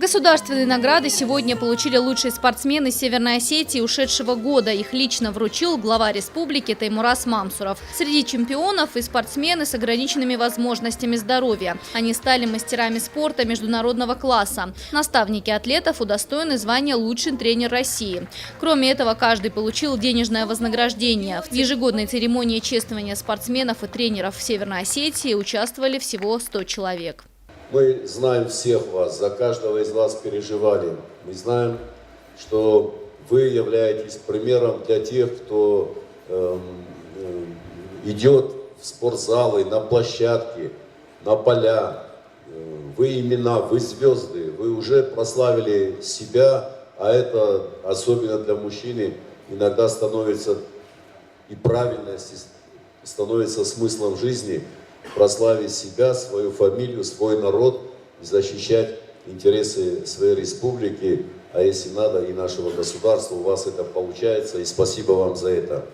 Государственные награды сегодня получили лучшие спортсмены Северной Осетии ушедшего года. Их лично вручил глава республики Таймураз Мамсуров. Среди чемпионов и спортсмены с ограниченными возможностями здоровья. Они стали мастерами спорта международного класса. Наставники атлетов удостоены звания «Лучший тренер России». Кроме этого, каждый получил денежное вознаграждение. В ежегодной церемонии чествования спортсменов и тренеров в Северной Осетии участвовали всего 100 человек. Мы знаем всех вас, за каждого из вас переживали. Мы знаем, что вы являетесь примером для тех, кто идет в спортзалы, на площадки, на поля. Вы имена, вы звезды, вы уже прославили себя, а это, особенно для мужчины, иногда становится и правильность, становится смыслом жизни. Прославить себя, свою фамилию, свой народ и защищать интересы своей республики, а если надо и нашего государства. У вас это получается, и спасибо вам за это.